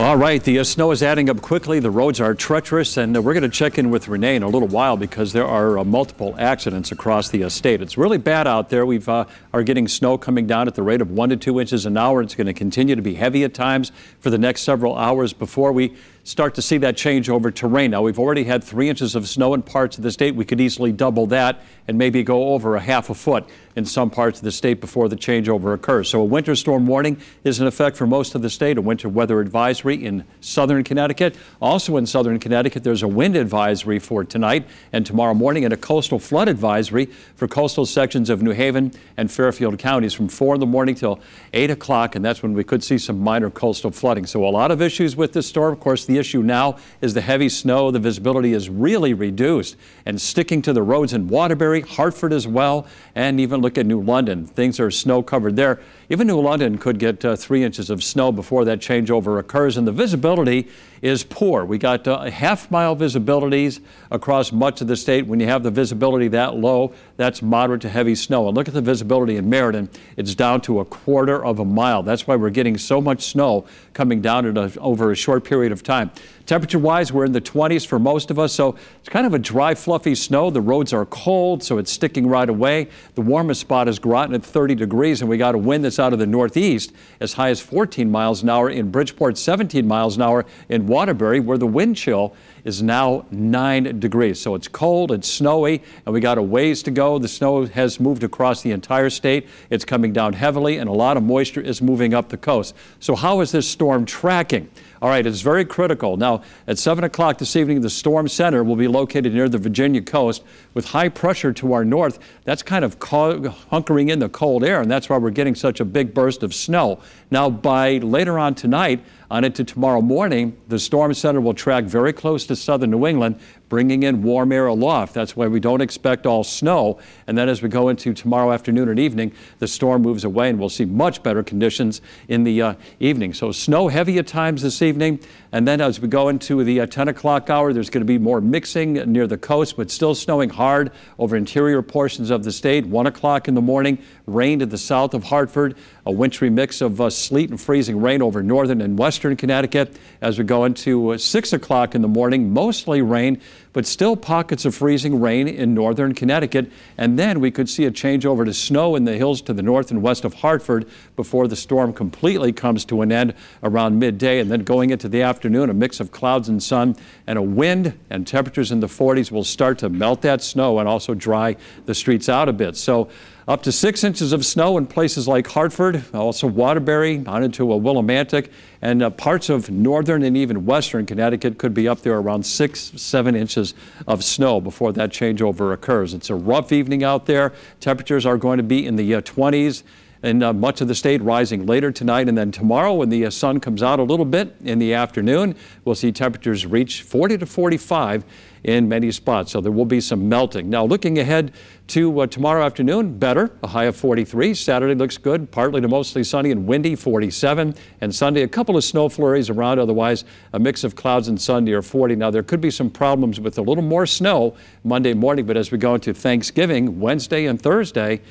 All right, the snow is adding up quickly. The roads are treacherous, and we're going to check in with Renee in a little while because there are multiple accidents across the state. It's really bad out there. We are getting snow coming down at the rate of 1 to 2 inches an hour. It's going to continue to be heavy at times for the next several hours before we start to see that change over to rain. Now, we've already had 3 inches of snow in parts of the state. We could easily double that and maybe go over a half a foot in some parts of the state before the changeover occurs. So a winter storm warning is in effect for most of the state, a winter weather advisory in southern Connecticut. Also in southern Connecticut, there's a wind advisory for tonight and tomorrow morning, and a coastal flood advisory for coastal sections of New Haven and Fairfield counties from 4 in the morning till 8 o'clock, and that's when we could see some minor coastal flooding. So a lot of issues with this storm. Of course, the issue now is the heavy snow. The visibility is really reduced and sticking to the roads in Waterbury, Hartford as well, and even look at New London. Things are snow covered there. Even New London could get 3 inches of snow before that changeover occurs, and the visibility is poor. We got half-mile visibilities across much of the state. When you have the visibility that low, that's moderate to heavy snow. And look at the visibility in Meriden. It's down to 1/4 of a mile. That's why we're getting so much snow coming down over a short period of time. Temperature-wise, we're in the 20s for most of us, so it's kind of a dry, fluffy snow. The roads are cold, so it's sticking right away. The warmest spot is Groton at 30 degrees, and we got a wind that's out of the northeast as high as 14 miles an hour in Bridgeport, 17 miles an hour in Waterbury, where the wind chill is now 9 degrees. So it's cold, it's snowy, and we got a ways to go. The snow has moved across the entire state. It's coming down heavily, and a lot of moisture is moving up the coast. So how is this storm tracking? All right, it's very critical. Now, at 7 o'clock this evening, the storm center will be located near the Virginia coast with high pressure to our north. That's kind of hunkering in the cold air, and that's why we're getting such a big burst of snow. Now, by later on tonight, on into tomorrow morning, the storm center will track very close to southern New England, bringing in warm air aloft. That's why we don't expect all snow. And then as we go into tomorrow afternoon and evening, the storm moves away and we'll see much better conditions in the evening. So snow heavy at times this evening. And then as we go into the 10 o'clock hour, there's going to be more mixing near the coast, but still snowing hard over interior portions of the state. 1 o'clock in the morning, rain to the south of Hartford, a wintry mix of sleet and freezing rain over northern and western Connecticut. As we go into 6 o'clock in the morning, mostly rain, but still pockets of freezing rain in northern Connecticut. And then we could see a change over to snow in the hills to the north and west of Hartford before the storm completely comes to an end around midday. And then going into the afternoon, a mix of clouds and sun and a wind, and temperatures in the 40s will start to melt that snow and also dry the streets out a bit. So up to 6 inches of snow in places like Hartford, also Waterbury, on into Willimantic, and parts of northern and even western Connecticut could be up there around 6-7 inches of snow before that changeover occurs. It's a rough evening out there. Temperatures are going to be in the 20s. And much of the state rising later tonight, and then tomorrow when the sun comes out a little bit in the afternoon, we'll see temperatures reach 40 to 45 in many spots. So there will be some melting. Now looking ahead to tomorrow afternoon, better, a high of 43. Saturday looks good, partly to mostly sunny and windy, 47. And Sunday, a couple of snow flurries around, otherwise a mix of clouds and sun near 40. Now there could be some problems with a little more snow Monday morning, but as we go into Thanksgiving, Wednesday and Thursday,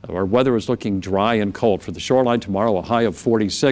our weather is looking dry and cold. For the shoreline tomorrow, a high of 46.